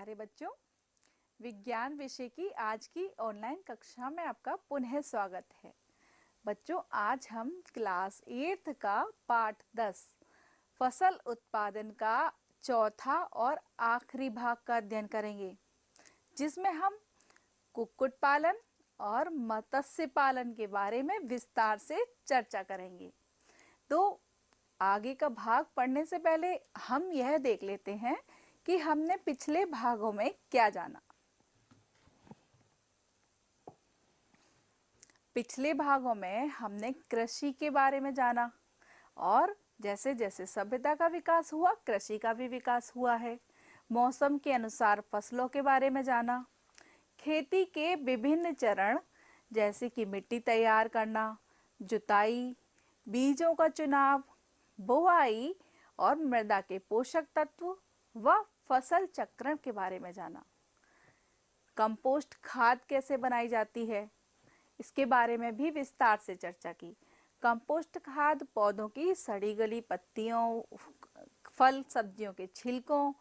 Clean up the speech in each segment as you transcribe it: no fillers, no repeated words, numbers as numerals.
प्यारे बच्चों, विज्ञान विषय की आज की ऑनलाइन कक्षा में आपका पुनः स्वागत है। बच्चों, आज हम क्लास 8th का पाठ 10 फसल उत्पादन का चौथा और आखिरी भाग का अध्ययन करेंगे, जिसमें हम कुक्कुट पालन और मत्स्य पालन के बारे में विस्तार से चर्चा करेंगे। तो आगे का भाग पढ़ने से पहले हम यह देख लेते हैं कि हमने पिछले भागों में क्या जाना। पिछले भागों में हमने कृषि के बारे में जाना और जैसे जैसे सभ्यता का विकास हुआ, कृषि का भी विकास हुआ है। मौसम के अनुसार फसलों के बारे में जाना, खेती के विभिन्न चरण जैसे कि मिट्टी तैयार करना, जुताई, बीजों का चुनाव, बुआई और मृदा के पोषक तत्व व फसल चक्रण के बारे में जाना। कंपोस्ट खाद कैसे बनाई जाती है, इसके बारे में भी विस्तार से चर्चा की। कंपोस्ट खाद पौधों की सड़ी गली पत्तियों, फल सब्जियों के छिलकों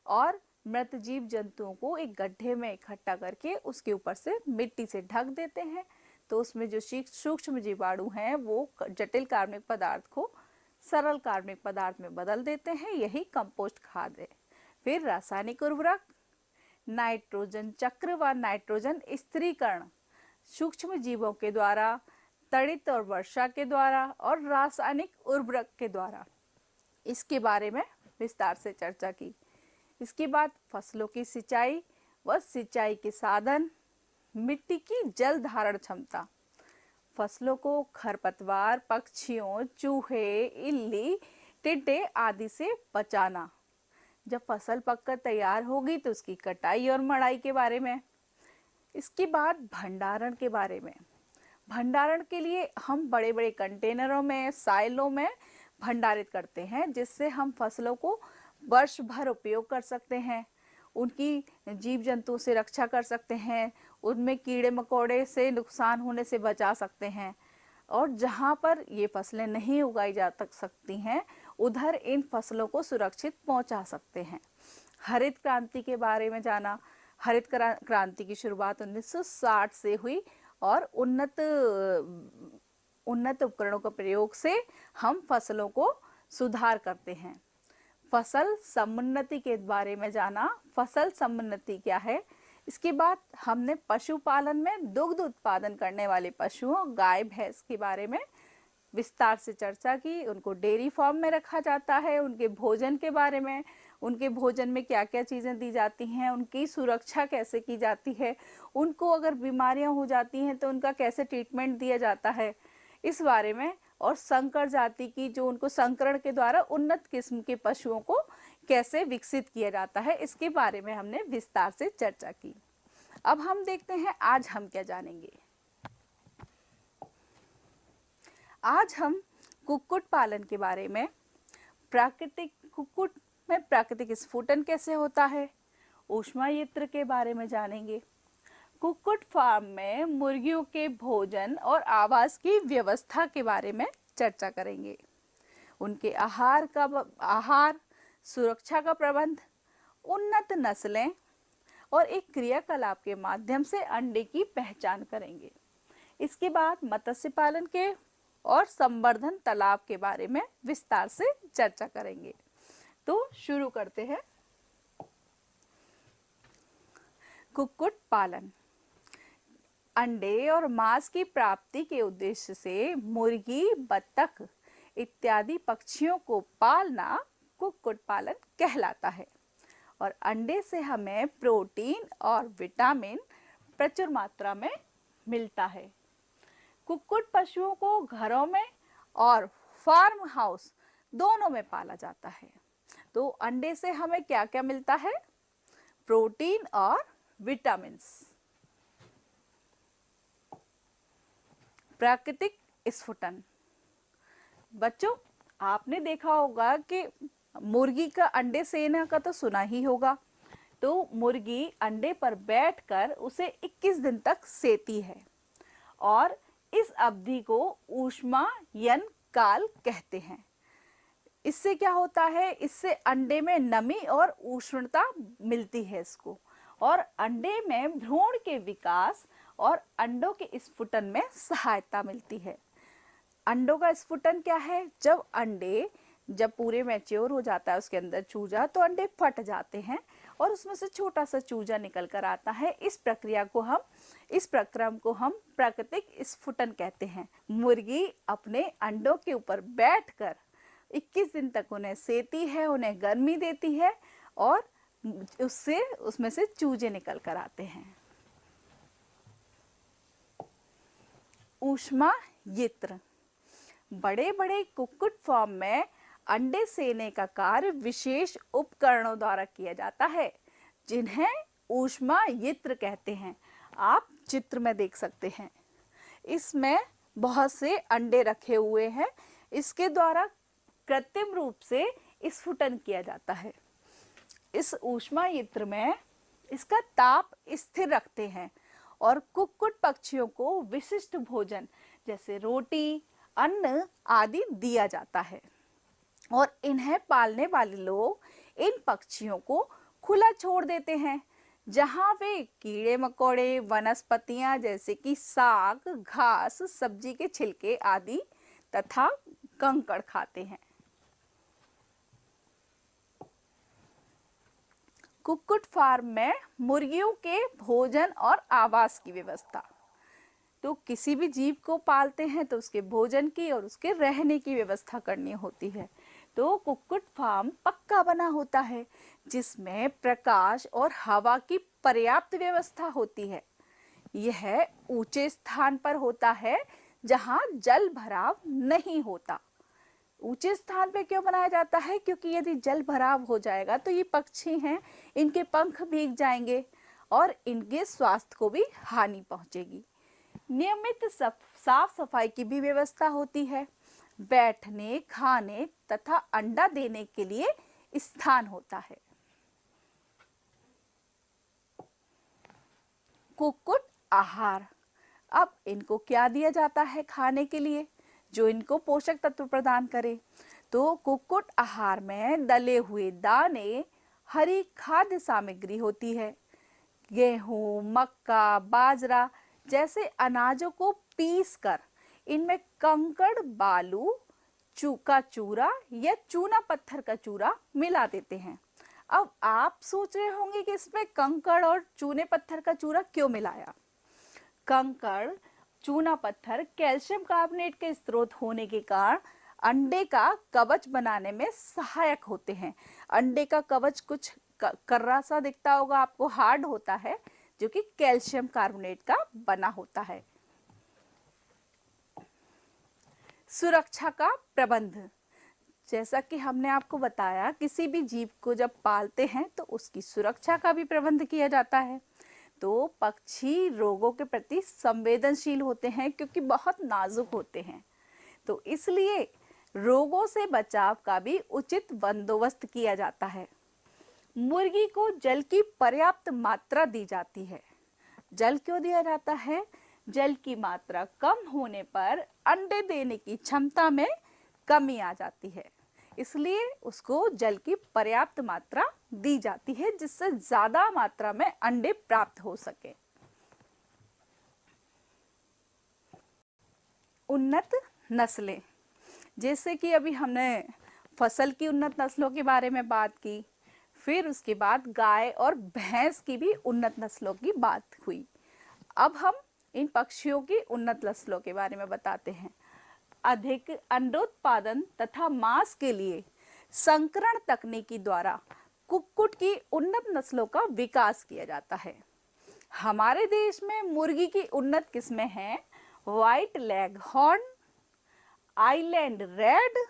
और मृत जीव जंतुओं को एक गड्ढे में इकट्ठा करके उसके ऊपर से मिट्टी से ढक देते हैं, तो उसमें जो सूक्ष्म जीवाणु हैं वो जटिल कार्बनिक पदार्थ को सरल कार्बनिक पदार्थ में बदल देते हैं। यही कंपोस्ट खाद है। फिर रासायनिक उर्वरक, नाइट्रोजन चक्र व नाइट्रोजन स्थिरीकरण सूक्ष्म जीवों के द्वारा, तड़ित और वर्षा के द्वारा और रासायनिक उर्वरक के द्वारा, इसके बारे में विस्तार से चर्चा की। इसके बाद फसलों की सिंचाई व सिंचाई के साधन, मिट्टी की जल धारण क्षमता, फसलों को खरपतवार, पक्षियों, चूहे, इल्ली, टिड्डे आदि से बचाना। जब फसल पककर तैयार होगी तो उसकी कटाई और मड़ाई के बारे में। इसके बाद भंडारण के बारे में। भंडारण के लिए हम बड़े बड़े कंटेनरों में, साइलों में भंडारित करते हैं, जिससे हम फसलों को वर्ष भर उपयोग कर सकते हैं, उनकी जीव जंतु से रक्षा कर सकते हैं, उनमें कीड़े मकोड़े से नुकसान होने से बचा सकते हैं। और जहाँ पर ये फसलें नहीं उगाई जा सकती हैं, उधर इन फसलों को सुरक्षित पहुँचा सकते हैं। हरित क्रांति के बारे में जाना। हरित क्रांति की शुरुआत 1960 से हुई और उन्नत उपकरणों के प्रयोग से हम फसलों को सुधार करते हैं। फसल समुन्नति के बारे में जाना। फसल समुन्नति क्या है? इसके बाद हमने पशुपालन में दुग्ध उत्पादन करने वाले पशुओं, गाय भैंस के बारे में विस्तार से चर्चा की। उनको डेयरी फार्म में रखा जाता है, उनके भोजन के बारे में, उनके भोजन में क्या क्या चीज़ें दी जाती हैं, उनकी सुरक्षा कैसे की जाती है, उनको अगर बीमारियां हो जाती हैं तो उनका कैसे ट्रीटमेंट दिया जाता है, इस बारे में। और संकर जाति की, जो उनको संकरण के द्वारा उन्नत किस्म के पशुओं को कैसे विकसित किया जाता है, इसके बारे में हमने विस्तार से चर्चा की। अब हम देखते हैं आज हम क्या जानेंगे। आज हम कुक्कुट पालन के बारे में, कुक्कुट में प्राकृतिक स्फुटन कैसे होता है, ऊष्मायंत्र के बारे में जानेंगे। कुक्कुट फार्म में मुर्गियों के भोजन और आवास की व्यवस्था के बारे में चर्चा करेंगे। उनके आहार, सुरक्षा का प्रबंध, उन्नत नस्लें और एक क्रियाकलाप के माध्यम से अंडे की पहचान करेंगे। इसके बाद मत्स्य पालन के और संवर्धन तालाब के बारे में विस्तार से चर्चा करेंगे। तो शुरू करते हैं। कुक्कुट पालन। अंडे और मांस की प्राप्ति के उद्देश्य से मुर्गी, बत्तख इत्यादि पक्षियों को पालना कुक्कुट पालन कहलाता है। और अंडे से हमें प्रोटीन और विटामिन प्रचुर मात्रा में मिलता है। कुक्कुट पशुओं को घरों में और फार्म हाउस दोनों में पाला जाता है। तो अंडे से हमें क्या क्या मिलता है? प्रोटीन और विटामिन। प्राकृतिक स्फुटन। बच्चों, आपने देखा होगा कि मुर्गी का अंडे सेना का तो सुना ही होगा। तो मुर्गी अंडे पर बैठकर उसे 21 दिन तक सेती है और इस अवधि को ऊष्मायन काल कहते हैं। इससे क्या होता है, इससे अंडे में नमी और उष्णता मिलती है इसको, और अंडे में भ्रूण के विकास और अंडों के स्फुटन में सहायता मिलती है। अंडों का स्फुटन क्या है, जब पूरे मैच्योर हो जाता है उसके अंदर चूजा, तो अंडे फट जाते हैं और उसमें से छोटा सा चूजा निकल कर आता है। इस प्रक्रम को हम प्राकृतिक स्फुटन कहते हैं। मुर्गी अपने अंडों के ऊपर बैठकर 21 दिन तक उन्हें सेती है, उन्हें गर्मी देती है और उसमें से चूजे निकल कर आते हैं। ऊष्मायित्र, बड़े बड़े कुक्कुट फार्म में अंडे सेने का कार्य विशेष उपकरणों द्वारा किया जाता है, जिन्हें ऊष्मायित्र कहते हैं। आप चित्र में देख सकते हैं, इसमें बहुत से अंडे रखे हुए हैं। इसके द्वारा कृत्रिम रूप से स्फुटन किया जाता है। इस ऊष्मायित्र में इसका ताप स्थिर रखते हैं और कुक्कुट पक्षियों को विशिष्ट भोजन जैसे रोटी, अन्न आदि दिया जाता है, और इन्हें पालने वाले लोग इन पक्षियों को खुला छोड़ देते हैं, जहां वे कीड़े मकोड़े, वनस्पतियां जैसे कि साग, घास, सब्जी के छिलके आदि तथा कंकड़ खाते हैं। कुक्कुट फार्म में मुर्गियों के भोजन और आवास की व्यवस्था। तो किसी भी जीव को पालते हैं तो उसके भोजन की और उसके रहने की व्यवस्था करनी होती है। तो कुक्कुट फार्म पक्का बना होता है, जिसमें प्रकाश और हवा की पर्याप्त व्यवस्था होती है। यह ऊंचे स्थान पर होता है जहां जल भराव नहीं होता। ऊंचे स्थान पे क्यों बनाया जाता है, क्योंकि यदि जल भराव हो जाएगा तो ये पक्षी हैं, इनके पंख भीग जाएंगे और इनके स्वास्थ्य को भी हानि पहुंचेगी। नियमित साफ सफाई की भी व्यवस्था होती है। बैठने, खाने तथा अंडा देने के लिए स्थान होता है। कुक्कुट आहार, अब इनको क्या दिया जाता है खाने के लिए जो इनको पोषक तत्व प्रदान करे। तो कुक्कुट आहार में दले हुए दाने, हरी खाद्य सामग्री होती है। गेहूं, मक्का, बाजरा जैसे अनाजों को पीसकर इनमें कंकड़, बालू, का चूरा या चूना पत्थर का चूरा मिला देते हैं। अब आप सोच रहे होंगे कि इसमें कंकड़ और चूने पत्थर का चूरा क्यों मिलाया। कंकड़, चूना पत्थर कैल्शियम कार्बोनेट के स्रोत होने के कारण अंडे का कवच बनाने में सहायक होते हैं। अंडे का कवच कुछ कर्रा सा दिखता होगा आपको, हार्ड होता है, जो कि कैल्शियम कार्बोनेट का बना होता है। सुरक्षा का प्रबंध, जैसा कि हमने आपको बताया, किसी भी जीव को जब पालते हैं तो उसकी सुरक्षा का भी प्रबंध किया जाता है। तो पक्षी रोगों के प्रति संवेदनशील होते हैं क्योंकि बहुत नाजुक होते हैं, तो इसलिए रोगों से बचाव का भी उचित बंदोबस्त किया जाता है। मुर्गी को जल की पर्याप्त मात्रा दी जाती है। जल क्यों दिया जाता है? जल की मात्रा कम होने पर अंडे देने की क्षमता में कमी आ जाती है, इसलिए उसको जल की पर्याप्त मात्रा दी जाती है, जिससे ज्यादा मात्रा में अंडे प्राप्त हो सके। उन्नत नस्लें, जैसे कि अभी हमने फसल की उन्नत नस्लों के बारे में बात की, फिर उसके बाद गाय और भैंस की भी उन्नत नस्लों की बात हुई। अब हम इन पक्षियों की उन्नत नस्लों के बारे में बताते हैं। अधिक अंडोत्पादन तथा मांस के लिए संकरण तकनीकी द्वारा कुक्कुट की उन्नत नस्लों का विकास किया जाता है। हमारे देश में मुर्गी की उन्नत किस्में हैं white leg horn, island red,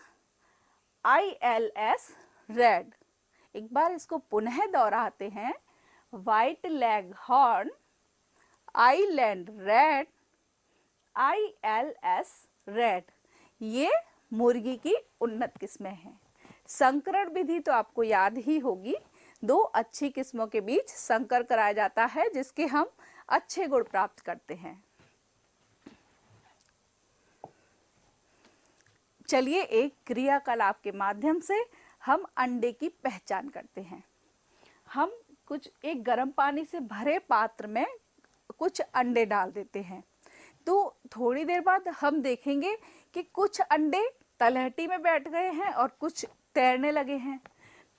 ILS red. एक बार इसको पुनः दोहराते हैं, white leg horn, island red, ILS red, ये मुर्गी की उन्नत किस्में हैं। संकरण विधि तो आपको याद ही होगी, दो अच्छी किस्मों के बीच संकर कराया जाता है, जिसके हम अच्छे गुण प्राप्त करते हैं। चलिए एक क्रियाकलाप के माध्यम से हम अंडे की पहचान करते हैं। हम एक गर्म पानी से भरे पात्र में कुछ अंडे डाल देते हैं, तो थोड़ी देर बाद हम देखेंगे कि कुछ अंडे तलहटी में बैठ गए हैं और कुछ तैरने लगे हैं।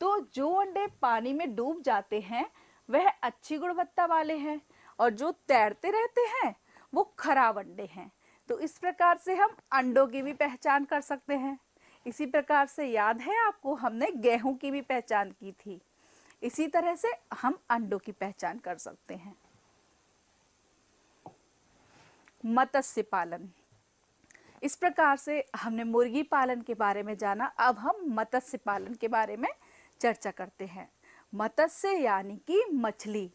तो जो अंडे पानी में डूब जाते हैं वह अच्छी गुणवत्ता वाले हैं, और जो तैरते रहते हैं वो खराब अंडे हैं। तो इस प्रकार से हम अंडों की भी पहचान कर सकते हैं। इसी प्रकार से याद है आपको, हमने गेहूं की भी पहचान की थी। इसी तरह से हम अंडों की पहचान कर सकते हैं। मत्स्य पालन, इस प्रकार से हमने मुर्गी पालन के बारे में जाना। अब हम मत्स्य पालन के बारे में चर्चा करते हैं। मत्स्य यानी कि मछली,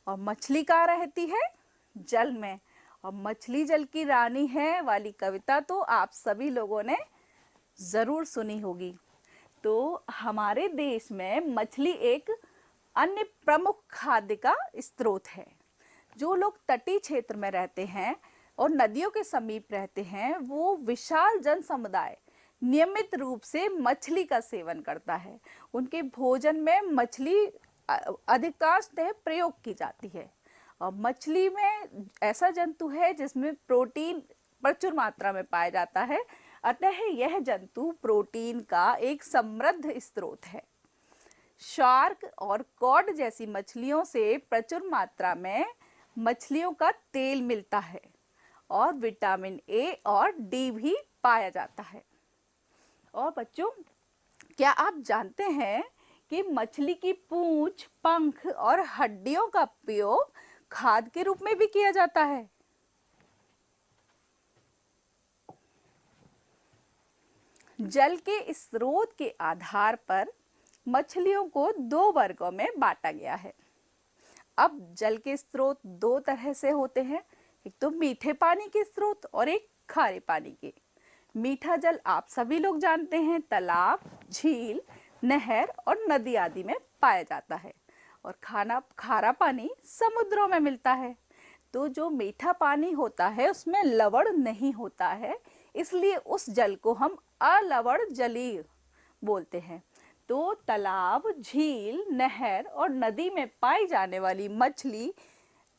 और मछली कहाँ रहती है? जल में, और मछली जल की रानी है वाली कविता तो आप सभी लोगों ने जरूर सुनी होगी। तो हमारे देश में मछली एक अन्य प्रमुख खाद्य का स्रोत है। जो लोग तटीय क्षेत्र में रहते हैं और नदियों के समीप रहते हैं, वो विशाल जन समुदाय नियमित रूप से मछली का सेवन करता है। उनके भोजन में मछली अधिकांशतः प्रयोग की जाती है। और मछली में ऐसा जंतु है जिसमें प्रोटीन प्रचुर मात्रा में पाया जाता है, अतः यह जंतु प्रोटीन का एक समृद्ध स्रोत है। शार्क और कॉड जैसी मछलियों से प्रचुर मात्रा में मछलियों का तेल मिलता है, और विटामिन ए और डी भी पाया जाता है। और बच्चों, क्या आप जानते हैं कि मछली की पूंछ, पंख और हड्डियों का उपयोग खाद के रूप में भी किया जाता है? जल के स्रोत के आधार पर मछलियों को दो वर्गों में बांटा गया है। अब जल के स्रोत दो तरह से होते हैं, एक तो मीठे पानी के स्रोत और एक खारे पानी के। मीठा जल आप सभी लोग जानते हैं, तालाब, झील, नहर और नदी आदि में पाया जाता है, और खारा पानी समुद्रों में मिलता है। तो जो मीठा पानी होता है उसमें लवण नहीं होता है, इसलिए उस जल को हम अलवण जलीय बोलते हैं। तो तालाब, झील, नहर और नदी में पाई जाने वाली मछली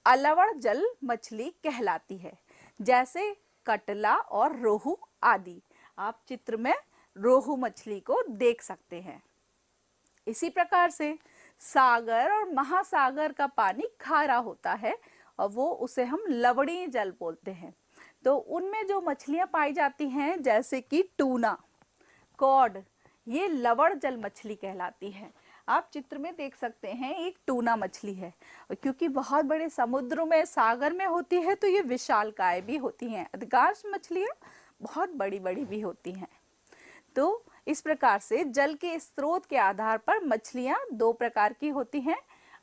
अलवण जल मछली कहलाती है, जैसे कटला और रोहू आदि। आप चित्र में रोहू मछली को देख सकते हैं। इसी प्रकार से सागर और महासागर का पानी खारा होता है, और वो उसे हम लवणीय जल बोलते हैं। तो उनमें जो मछलियां पाई जाती हैं, जैसे कि टूना, कॉड, ये लवण जल मछली कहलाती है। आप चित्र में देख सकते हैं, एक टूना मछली है, और क्योंकि बहुत बड़े समुद्र में, सागर में होती है, तो ये विशालकाय भी होती हैं। अधिकांश मछलियां बहुत बड़ी बड़ी भी होती हैं। तो इस प्रकार से जल के स्रोत के आधार पर मछलियां दो प्रकार की होती हैं,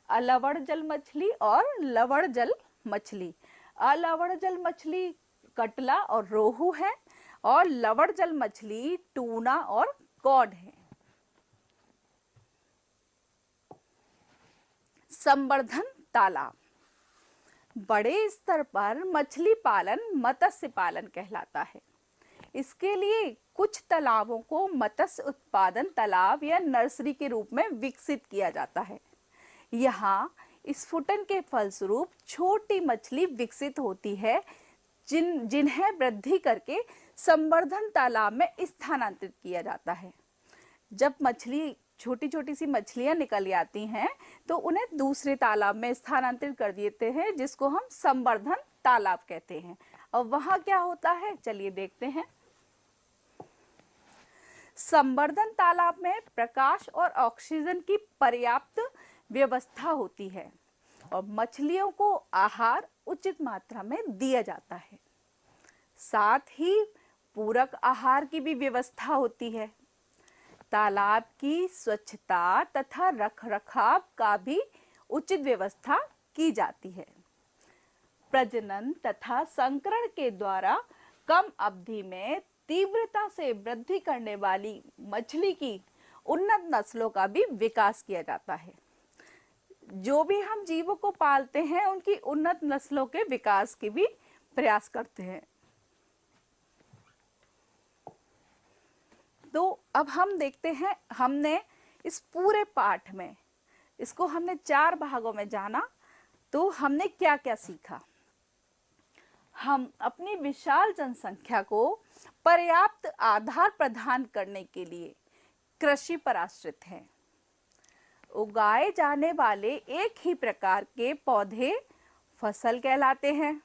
अलवण जल मछली और लवण जल मछली। अलवण जल मछली कटला और रोहू है, और लवण जल मछली टूना और कॉड है। संवर्धन तालाब, बड़े स्तर पर मछली पालन मत्स्य पालन कहलाता है। इसके लिए कुछ तालाबों को मत्स्य उत्पादन तालाब या नर्सरी के रूप में विकसित किया जाता है। यहाँ स्फुटन के फलस्वरूप छोटी मछली विकसित होती है, जिन्हें वृद्धि करके संवर्धन तालाब में स्थानांतरित किया जाता है। जब मछली छोटी छोटी सी मछलियां निकल आती हैं, तो उन्हें दूसरे तालाब में स्थानांतरित कर देते हैं, जिसको हम संवर्धन तालाब कहते हैं। और वहां क्या होता है, चलिए देखते हैं। संवर्धन तालाब में प्रकाश और ऑक्सीजन की पर्याप्त व्यवस्था होती है, और मछलियों को आहार उचित मात्रा में दिया जाता है। साथ ही पूरक आहार की भी व्यवस्था होती है। तालाब की स्वच्छता तथा रखरखाव का भी उचित व्यवस्था की जाती है। प्रजनन तथा संकरण के द्वारा कम अवधि में तीव्रता से वृद्धि करने वाली मछली की उन्नत नस्लों का भी विकास किया जाता है। जो भी हम जीवों को पालते हैं, उनकी उन्नत नस्लों के विकास के भी प्रयास करते हैं। तो अब हम देखते हैं, हमने इस पूरे पाठ में इसको हमने 4 भागों में जाना, तो हमने क्या क्या सीखा। हम अपनी विशाल जनसंख्या को पर्याप्त आधार प्रदान करने के लिए कृषि पर आश्रित हैं। उगाए जाने वाले एक ही प्रकार के पौधे फसल कहलाते हैं।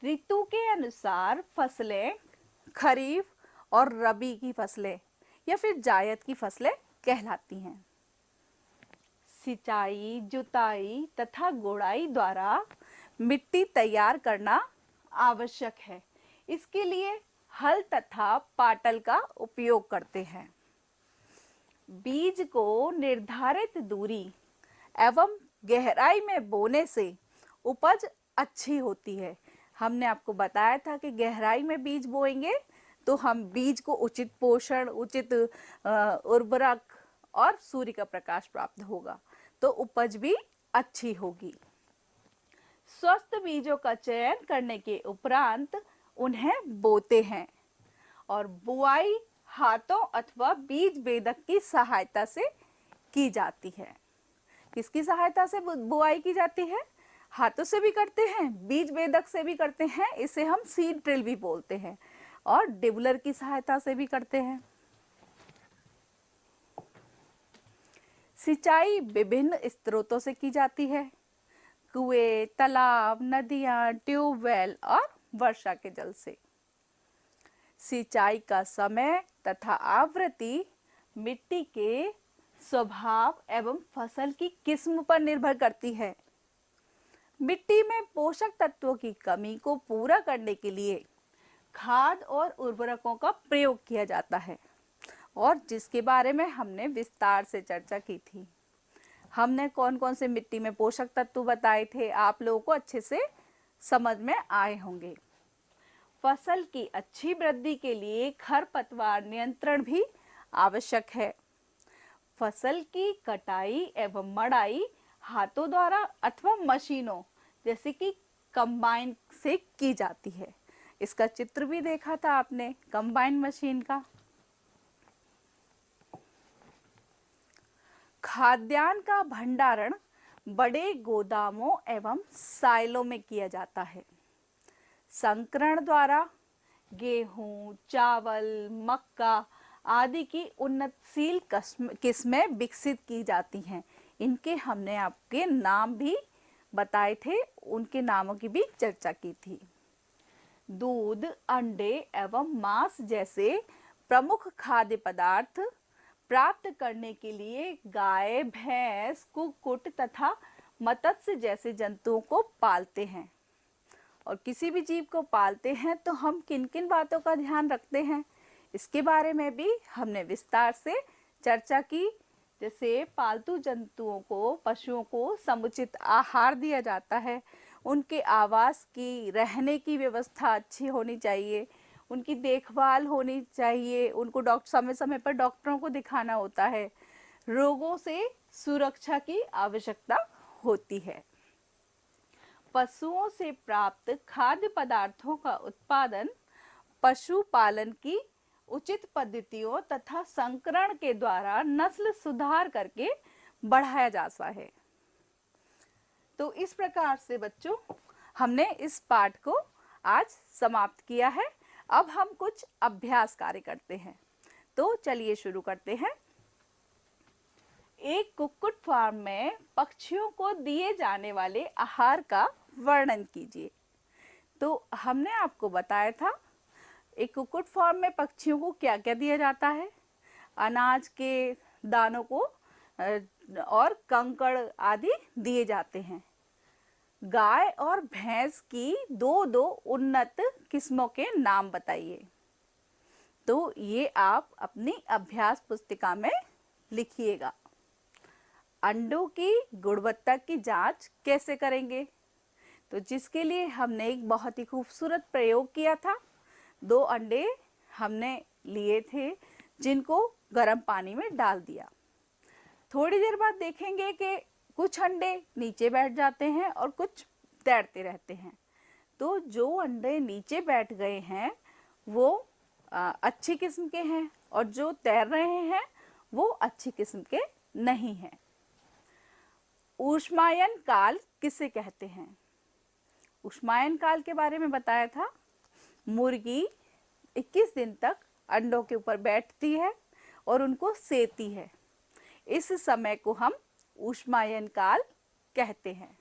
ऋतु के अनुसार फसलें खरीफ और रबी की फसलें या फिर जायद की फसलें कहलाती हैं। सिंचाई, जुताई तथा गोड़ाई द्वारा मिट्टी तैयार करना आवश्यक है। इसके लिए हल तथा पाटल का उपयोग करते हैं। बीज को निर्धारित दूरी एवं गहराई में बोने से उपज अच्छी होती है। हमने आपको बताया था कि गहराई में बीज बोएंगे तो हम बीज को उचित पोषण, उचित उर्वरक और सूर्य का प्रकाश प्राप्त होगा, तो उपज भी अच्छी होगी। स्वस्थ बीजों का चयन करने के उपरांत उन्हें बोते हैं और बुआई हाथों अथवा बीज बेधक की सहायता से की जाती है। किसकी सहायता से बुआई की जाती है? हाथों से भी करते हैं, बीज बेधक से भी करते हैं, इसे हम सीड ड्रिल भी बोलते हैं, और डिबलर की सहायता से भी करते हैं। सिंचाई विभिन्न स्रोतों से की जाती है। कुएं, तालाब, नदियां, ट्यूबवेल और वर्षा के जल से। सिंचाई का समय तथा आवृत्ति मिट्टी के स्वभाव एवं फसल की किस्म पर निर्भर करती है। मिट्टी में पोषक तत्वों की कमी को पूरा करने के लिए खाद और उर्वरकों का प्रयोग किया जाता है, और जिसके बारे में हमने विस्तार से चर्चा की थी। हमने कौन कौन से मिट्टी में पोषक तत्व बताए थे, आप लोगों को अच्छे से समझ में आए होंगे। फसल की अच्छी वृद्धि के लिए खरपतवार नियंत्रण भी आवश्यक है। फसल की कटाई एवं मड़ाई हाथों द्वारा अथवा मशीनों जैसे कि कंबाइन से की जाती है। इसका चित्र भी देखा था आपने कंबाइन मशीन का। खाद्यान्न का भंडारण बड़े गोदामों एवं साइलों में किया जाता है। संकरण द्वारा गेहूं, चावल, मक्का आदि की उन्नतशील किस्में विकसित की जाती हैं। इनके हमने आपके नाम भी बताए थे, उनके नामों की भी चर्चा की थी। दूध, अंडे एवं मांस जैसे प्रमुख खाद्य पदार्थ प्राप्त करने के लिए गाय, भैंस, कुक्कुट तथा मत्स्य जैसे जंतुओं को पालते हैं। और किसी भी जीव को पालते हैं तो हम किन किन बातों का ध्यान रखते हैं, इसके बारे में भी हमने विस्तार से चर्चा की। जैसे पालतू जंतुओं को, पशुओं को समुचित आहार दिया जाता है, उनके आवास की, रहने की व्यवस्था अच्छी होनी चाहिए, उनकी देखभाल होनी चाहिए, उनको समय समय पर डॉक्टरों को दिखाना होता है, रोगों से सुरक्षा की आवश्यकता होती है। पशुओं से प्राप्त खाद्य पदार्थों का उत्पादन पशुपालन की उचित पद्धतियों तथा संकरण के द्वारा नस्ल सुधार करके बढ़ाया जाता है। तो इस प्रकार से बच्चों हमने इस पाठ को आज समाप्त किया है। अब हम कुछ अभ्यास कार्य करते हैं, तो चलिए शुरू करते हैं। एक कुक्कुट फार्म में पक्षियों को दिए जाने वाले आहार का वर्णन कीजिए। तो हमने आपको बताया था एक कुक्कुट फार्म में पक्षियों को क्या क्या दिया जाता है। अनाज के दानों को और कंकड़ आदि दिए जाते हैं। गाय और भैंस की दो उन्नत किस्मों के नाम बताइए। तो ये आप अपनी अभ्यास पुस्तिका में लिखिएगा। अंडों की गुणवत्ता की जांच कैसे करेंगे? तो जिसके लिए हमने एक बहुत ही खूबसूरत प्रयोग किया था। 2 अंडे हमने लिए थे जिनको गर्म पानी में डाल दिया। थोड़ी देर बाद देखेंगे कि कुछ अंडे नीचे बैठ जाते हैं और कुछ तैरते रहते हैं। तो जो अंडे नीचे बैठ गए हैं वो अच्छी किस्म के हैं और जो तैर रहे हैं वो अच्छी किस्म के नहीं हैं। ऊष्मायन काल किसे कहते हैं? ऊष्मायन काल के बारे में बताया था। मुर्गी 21 दिन तक अंडों के ऊपर बैठती है और उनको सेती है। इस समय को हम ऊष्मायन काल कहते हैं।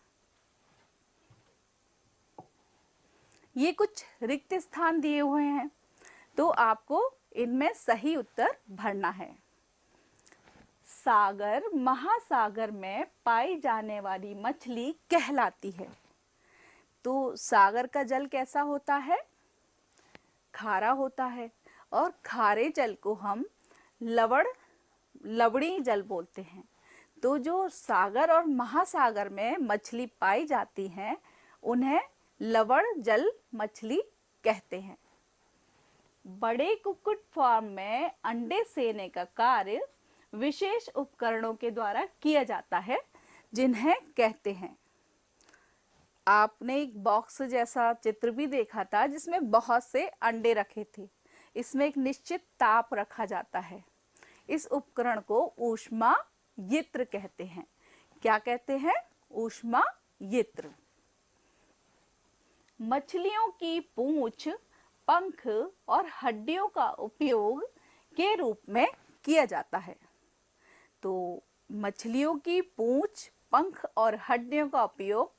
ये कुछ रिक्त स्थान दिए हुए हैं, तो आपको इनमें सही उत्तर भरना है। सागर महासागर में पाई जाने वाली मछली कहलाती है। तो सागर का जल कैसा होता है? खारा होता है और खारे जल को हम लवणी जल बोलते हैं। तो जो सागर और महासागर में मछली पाई जाती हैं उन्हें लवण जल मछली कहते हैं। बड़े कुक्कुट फार्म में अंडे सेने का कार्य विशेष उपकरणों के द्वारा किया जाता है, जिन्हें कहते हैं। आपने एक बॉक्स जैसा चित्र भी देखा था जिसमें बहुत से अंडे रखे थे। इसमें एक निश्चित ताप रखा जाता है। इस उपकरण को ऊष्मा यंत्र कहते हैं। क्या कहते हैं? ऊष्मा यंत्र। मछलियों की पूंछ, पंख और हड्डियों का उपयोग के रूप में किया जाता है। तो मछलियों की पूंछ, पंख और हड्डियों का उपयोग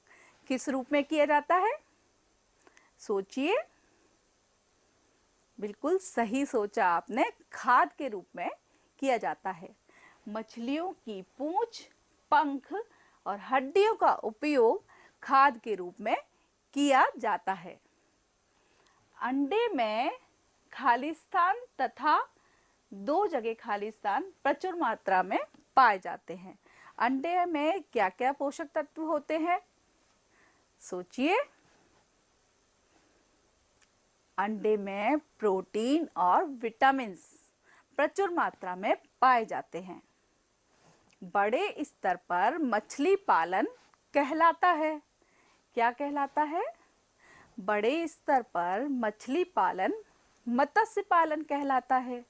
किस रूप में किया जाता है? सोचिए। बिल्कुल सही सोचा आपने, खाद के रूप में किया जाता है। मछलियों की पूंछ, पंख और हड्डियों का उपयोग खाद के रूप में किया जाता है। अंडे में खाली स्थान तथा 2 जगह खाली स्थान प्रचुर मात्रा में पाए जाते हैं। अंडे में क्या क्या पोषक तत्व होते हैं? सोचिए। अंडे में प्रोटीन और विटामिन प्रचुर मात्रा में पाए जाते हैं। बड़े स्तर पर मछली पालन कहलाता है। क्या कहलाता है? बड़े स्तर पर मछली पालन मत्स्य पालन कहलाता है।